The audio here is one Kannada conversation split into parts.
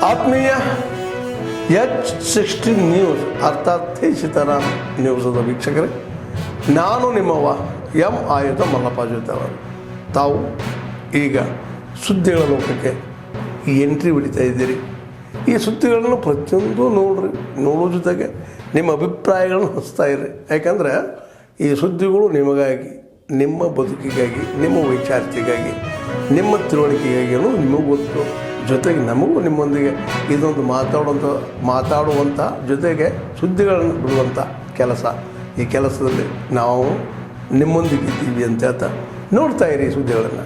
ಆತ್ಮೀಯ H16 ನ್ಯೂಸ್ ಅರ್ಥಾತ್ ಸೀತಾರಾಮ್ ನ್ಯೂಸದ ವೀಕ್ಷಕರೇ, ನಾನು ನಿಮ್ಮವ ಎಂ ಆಯುಧ ಮಲ್ಲಪ್ಪ ಜೊತೆವರು. ತಾವು ಈಗ ಸುದ್ದಿಗಳ ಲೋಕಕ್ಕೆ ಎಂಟ್ರಿ ಹೊಡಿತಾ ಇದ್ದೀರಿ. ಈ ಸುದ್ದಿಗಳನ್ನು ಪ್ರತಿಯೊಂದು ನೋಡೋ ಜೊತೆಗೆ ನಿಮ್ಮ ಅಭಿಪ್ರಾಯಗಳನ್ನು ಹಂಚ್ತಾ ಇರಿ. ಯಾಕಂದರೆ ಈ ಸುದ್ದಿಗಳು ನಿಮಗಾಗಿ, ನಿಮ್ಮ ಬದುಕಿಗಾಗಿ, ನಿಮ್ಮ ವೈಚಾರಿಕೆಗಾಗಿ, ನಿಮ್ಮ ತಿಳುವಳಿಕೆಗಾಗಿಯೂ ನಿಮಗೂ ಗೊತ್ತು. ಜೊತೆಗೆ ನಮಗೂ ನಿಮ್ಮೊಂದಿಗೆ ಇದೊಂದು ಮಾತಾಡುವಂಥ ಜೊತೆಗೆ ಸುದ್ದಿಗಳನ್ನು ಬಿಡುವಂಥ ಕೆಲಸ. ಈ ಕೆಲಸದಲ್ಲಿ ನಾವು ನಿಮ್ಮೊಂದಿಗೆ ಇದ್ದೀವಿ ಅಂತ ಹೇಳ್ತಾ ನೋಡ್ತಾ ಇರಿ ಸುದ್ದಿಗಳನ್ನು.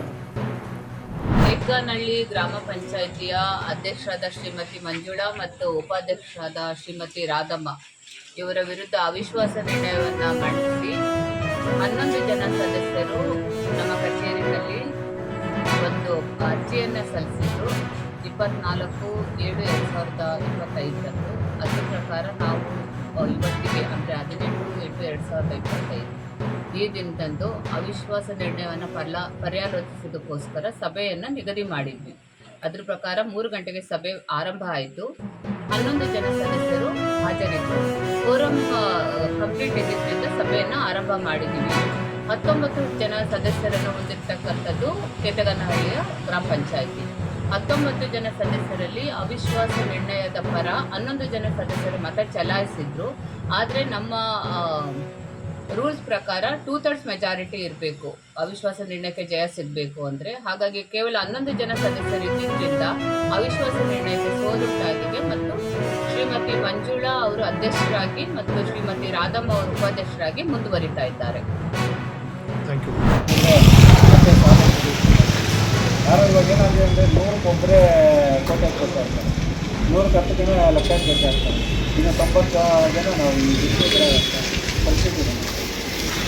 ಹೆಗ್ಗನಹಳ್ಳಿ ಗ್ರಾಮ ಪಂಚಾಯಿತಿಯ ಅಧ್ಯಕ್ಷರಾದ ಶ್ರೀಮತಿ ಮಂಜುಳಾ ಮತ್ತು ಉಪಾಧ್ಯಕ್ಷರಾದ ಶ್ರೀಮತಿ ರಾಧಮ್ಮ ಇವರ ವಿರುದ್ಧ ಅವಿಶ್ವಾಸ ನಿರ್ಣಯವನ್ನು ಮಂಡಿಸಿ 11 ಜನ ಸದಸ್ಯರು ನಮ್ಮ ಕಚೇರಿಯಲ್ಲಿ ಒಂದು ಅರ್ಜಿಯನ್ನು ಸಲ್ಲಿಸಿದ್ರು. 24/7/2025 ಅದ್ರ ಪ್ರಕಾರ ನಾವು ಇವತ್ತಿಗೆ ಅಂದರೆ 18/8/2025 ಈ ದಿನದಂದು ಅವಿಶ್ವಾಸ ನಿರ್ಣಯವನ್ನು ಪರ್ಯಾಲೋಚಿಸೋದಕ್ಕೋಸ್ಕರ ಸಭೆಯನ್ನು ನಿಗದಿ ಮಾಡಿದ್ವಿ. ಅದ್ರ ಪ್ರಕಾರ 3 ಗಂಟೆಗೆ ಸಭೆ ಆರಂಭ ಆಯಿತು. 11 ಜನ ಸದಸ್ಯರು ಹಾಜರಿದ್ದರು. ಫೋರಂ ಕಂಪ್ಲೀಟ್ ಇದ್ದಿದ್ದರಿಂದ ಸಭೆಯನ್ನು ಆರಂಭ ಮಾಡಿದ್ದೀವಿ. 19 ಜನ ಸದಸ್ಯರನ್ನು ಹೊಂದಿರತಕ್ಕಂಥದ್ದು ಕೆಟಗನಹಳ್ಳಿಯ ಗ್ರಾಮ ಪಂಚಾಯಿತಿ. 19 ಜನ ಸದಸ್ಯರಲ್ಲಿ ಅವಿಶ್ವಾಸ ನಿರ್ಣಯದ ಪರ 11 ಜನ ಸದಸ್ಯರು ಮತ ಚಲಾಯಿಸಿದ್ರು. ಆದರೆ ನಮ್ಮ ರೂಲ್ಸ್ ಪ್ರಕಾರ 2/3 ಮೆಜಾರಿಟಿ ಇರಬೇಕು ಅವಿಶ್ವಾಸ ನಿರ್ಣಯಕ್ಕೆ ಜಯ ಸಿಗಬೇಕು ಅಂದರೆ. ಹಾಗಾಗಿ ಕೇವಲ 11 ಜನ ಸದಸ್ಯರು ಇದ್ದಿದ್ದರಿಂದ ಅವಿಶ್ವಾಸ ನಿರ್ಣಯಕ್ಕೆ ಸೋಲುಂಟಾಗಿದೆ ಮತ್ತು ಶ್ರೀಮತಿ ಮಂಜುಳಾ ಅವರು ಅಧ್ಯಕ್ಷರಾಗಿ ಮತ್ತು ಶ್ರೀಮತಿ ರಾಧಮ್ಮ ಅವರು ಉಪಾಧ್ಯಕ್ಷರಾಗಿ ಮುಂದುವರಿತಾ ಇದ್ದಾರೆ. ಇವಾಗ ಏನಾಗಿದೆ ಅಂದರೆ 100ಕ್ಕೆ ಕೋಟೆ ಕೊಡ್ತಾ ಇರ್ತಾರೆ, 100ಕ್ಕೆ 10 ಜನ ಲೆಕ್ಕ ಬೇಕಾಗ್ತಾರೆ. ಇನ್ನು 90 ಜನ ನಾವು ಈ ಕಲಿಸಿದ್ದೀವಿ.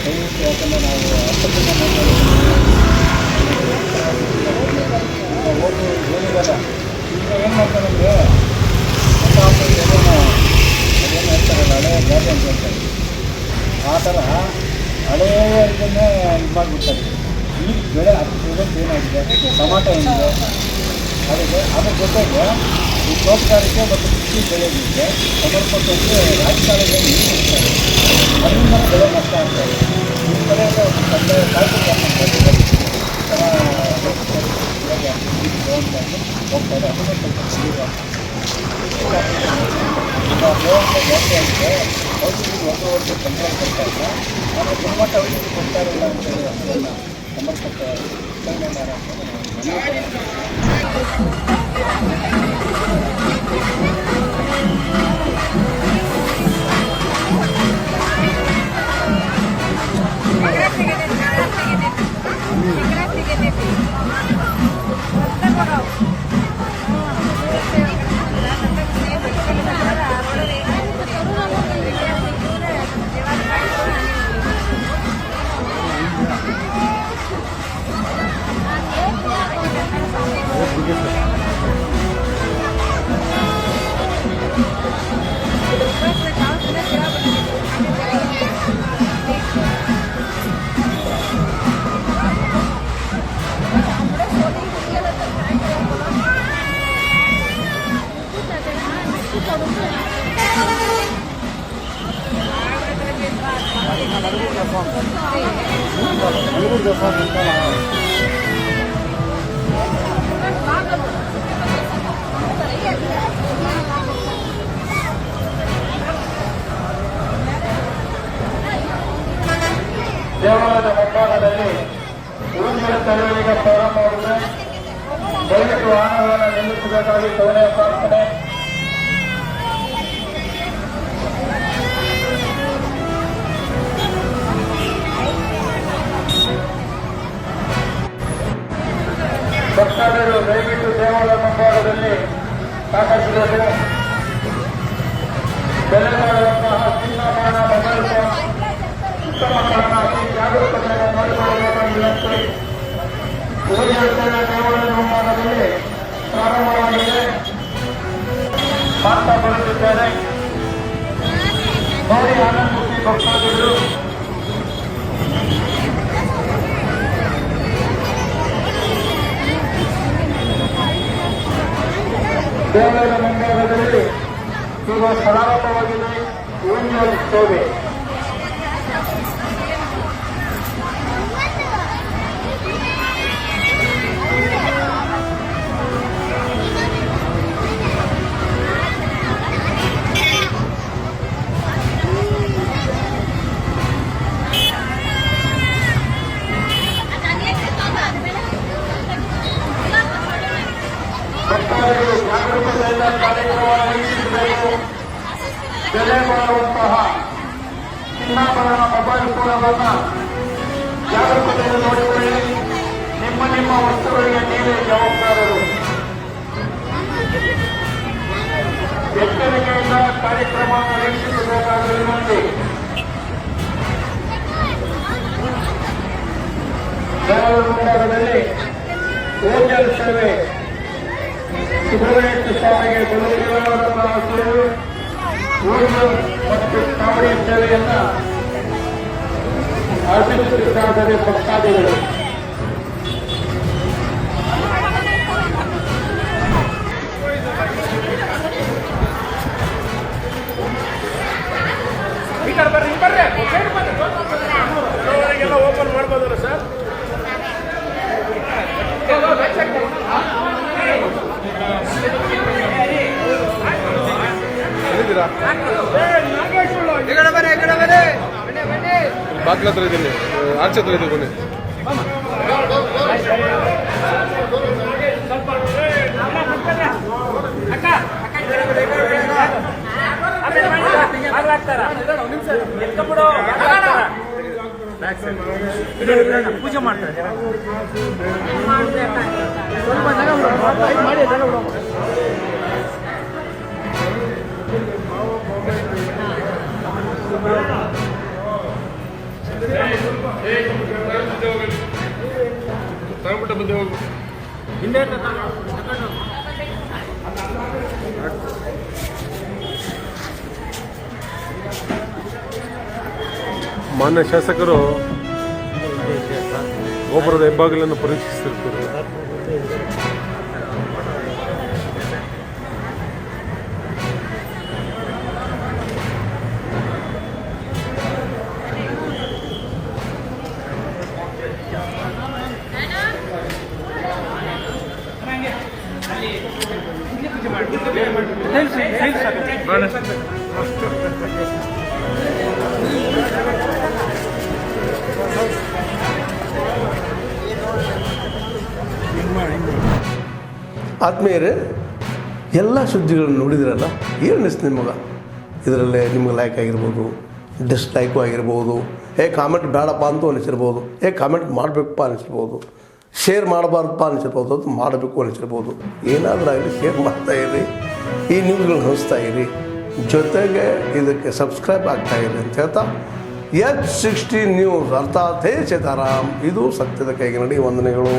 ದಯವಿಟ್ಟು ಯಾಕಂದರೆ ನಾವು 10 ಜನ ಹೋಗಿ ಏನಿರಲ್ಲ. ಈಗ ಏನು ಮಾಡ್ತಾರಂದರೆ ಅದೇನು ಹೇಳ್ತಾರಲ್ಲ ಹಳೆಯ ಗಾದೆ ಅಂತ ಹೇಳ್ತಾರೆ, ಆ ಥರ ಹಳೆಯ ಇದನ್ನೇ ಇದು ಮಾಡಿಬಿಡ್ತಾರೆ. ಈಗ ಬೆಳೆ 10% ಏನಾಗಿದೆ, ಟೊಮಾಟೊ ಏನಿದೆ ಅದಕ್ಕೆ ಅದ್ರ ಜೊತೆಗೆ ಈ ತೋಟಗಾರಿಕೆ ಮತ್ತು ಕೃಷಿ ಬೆಳೆಗಳಿಗೆ ಸಂಬಂಧಪಟ್ಟಂತೆ ರಾಜಕಾಲದಲ್ಲಿ ನೀರು ಇರ್ತಾರೆ, ಅದರಿಂದ ಬೆಳೆ ನಷ್ಟ ಆಗ್ತದೆ. ಈ ಕಡೆಯಿಂದ ಒಂದು ಕಂದಾಯ ಕಾಯ್ದೆ ಹೋಗ್ತಾರೆ. ಅದನ್ನು ಸ್ವಲ್ಪ ಸಿಗುವ ಈಗ ಬೇರೆ ಜಾಸ್ತಿ ಆಗಿದೆ. ಔಷಧಿ ವರ್ಷ ಕಂಟ್ರೋಲ್ ಕೊಡ್ತಾ ಇಲ್ಲ, ಆದರೆ ಗುಣಮಟ್ಟ ಔಷಧಿ ಕೊಡ್ತಾ ಇರಲ್ಲ ಅಂತೇಳಿ ಅದನ್ನೆಲ್ಲ ಸಂಬಂಧಪಟ್ಟ ದೇವಾಲಯದ ಮುಂಭಾಗದಲ್ಲಿ ಊರಿನ ಚಳವಳಿಗೆ ಪ್ರಾರಂಭವಾಗಿದೆ. ದಯವಿಟ್ಟು ವಾಹನಗಳನ್ನು ನಿಲ್ಲಿಸಬೇಕಾಗಿ ಕೊನೆಯ ಪ್ರಾರ್ಥನೆ. ಭಕ್ತಾದಿಗಳು ದಯವಿಟ್ಟು ದೇವಾಲಯ ಮುಂಭಾಗದಲ್ಲಿ ಸಾಕಷ್ಟು ಬೆಲೆ ಮಾಡುವಂತಹ ಚಿನ್ನಮಾನ ಮೊಬೈಲ್ ಫೋನ್ ಉತ್ತಮಗಳನ್ನು ಅತಿ ಜಾಗರೂಕತೆಯನ್ನು ನೋಡಿಕೊಳ್ಳಬೇಕಾಗಿ ವಿನಂತಿ. ದೇವಾಲಯ ಮುಂಭಾಗದಲ್ಲಿ ಪ್ರಾರಂಭವಾಗಿದೆ. ಮಾತನಾಡುತ್ತಿದ್ದಾರೆ ನೋಡಿ ಆನಂದಿಸಿ ಭಕ್ತಾದಿಗಳು. ದೇವಾಲಯದ ಮುಂಭಾಗದಲ್ಲಿ ಈಗ ಪ್ರಾರಂಭವಾಗಿದೆ ಊಂಜಲ್ ಸೇವೆ. ಭಕ್ತಾದಿಗಳು ಜಾಗರೂಕತೆಯಿಂದ ಕಾರ್ಯಕ್ರಮವನ್ನು ವೀಕ್ಷಿಸಬೇಕು. ಬೆಲೆ ಬಾಳುವಂತಹ ಚಿನ್ನಾಭರಣ ಮೊಬೈಲ್ ಫೋನ್ಗಳನ್ನು ಜಾಗರೂಕತೆಯಿಂದ ನೋಡಿಕೊಳ್ಳಿ. ನಿಮ್ಮ ವಸ್ತುಗಳಿಗೆ ನೀವೇ ಜವಾಬ್ದಾರರು. ಎಚ್ಚರಿಕೆಯಿಂದ ಕಾರ್ಯಕ್ರಮವನ್ನು ವೀಕ್ಷಿಸಬೇಕಾದ ವಿನಂತಿ. ದೇವಾಲಯದ ಮುಂಭಾಗದಲ್ಲಿ ಊಂಜಲ್ ಸೇವೆ ಸುಬ್ರಹ್ಮಣ್ಯ ಸ್ವಾಮಿಗೆ ಬಲುವಿರವಾದಂತಹ ಸೇವೆ ಊಂಜಲ್ ಮತ್ತು ಕಾವಡಿ ಸೇವೆಯನ್ನು ಅರ್ಪಿಸುತ್ತಿದ್ದಾರೆ ಭಕ್ತಾದಿಗಳು. ಓಪನ್ ಮಾಡ್ಬೋದಲ್ಲ ಸರ್? ಬಾಗ್ಲ ಹತ್ರ ಇದ್ದೀನಿ, ಆಚೆ ಹತ್ರ ಇದೆ ಬನ್ನಿ. ಪೂಜೆ ಮಾಡ್ತಾರೆ. ಮಾನ್ಯ ಶಾಸಕರು ಗೋಪುರದ ಹೆಬ್ಬಾಗಿಲನ್ನು ಪರೀಕ್ಷಿಸುತ್ತಿರುತ್ತಾರೆ. ಆತ್ಮೀಯರೇ, ಎಲ್ಲ ಸುದ್ದಿಗಳನ್ನು ನೋಡಿದ್ರಲ್ಲ, ಏನು ಅನಿಸ್ತು ನಿಮಗೆ? ಇದರಲ್ಲೇ ನಿಮ್ಗೆ ಲೈಕ್ ಆಗಿರ್ಬೋದು, ಡಿಸ್ಲೈಕು ಆಗಿರ್ಬೋದು, ಕಾಮೆಂಟ್ ಬೇಡಪ್ಪ ಅಂತೂ ಅನಿಸಿರ್ಬೋದು, ಕಾಮೆಂಟ್ ಮಾಡಬೇಕಪ್ಪ ಅನಿಸಿರ್ಬೋದು, ಶೇರ್ ಮಾಡಬಾರ್ದಪ್ಪ ಅನಿಸಿರ್ಬೋದು, ಅದು ಮಾಡಬೇಕು ಅನಿಸಿರ್ಬೋದು. ಏನಾದರೂ ಆಗಲಿ ಶೇರ್ ಮಾಡ್ತಾಯಿರಿ, ಈ ನ್ಯೂಸ್ಗಳನ್ನ ಹಂಚ್ತಾ ಇರಿ, ಜೊತೆಗೆ ಇದಕ್ಕೆ ಸಬ್ಸ್ಕ್ರೈಬ್ ಆಗ್ತಾಯಿರಿ ಅಂತ ಹೇಳ್ತಾ H16 ನ್ಯೂಸ್ ಅರ್ಥಾತ್ ಹೇ ಸೀತಾರಾಮ್, ಇದು ಸತ್ಯದ ಕೈಗೆ ನಡಿ. ವಂದನೆಗಳು.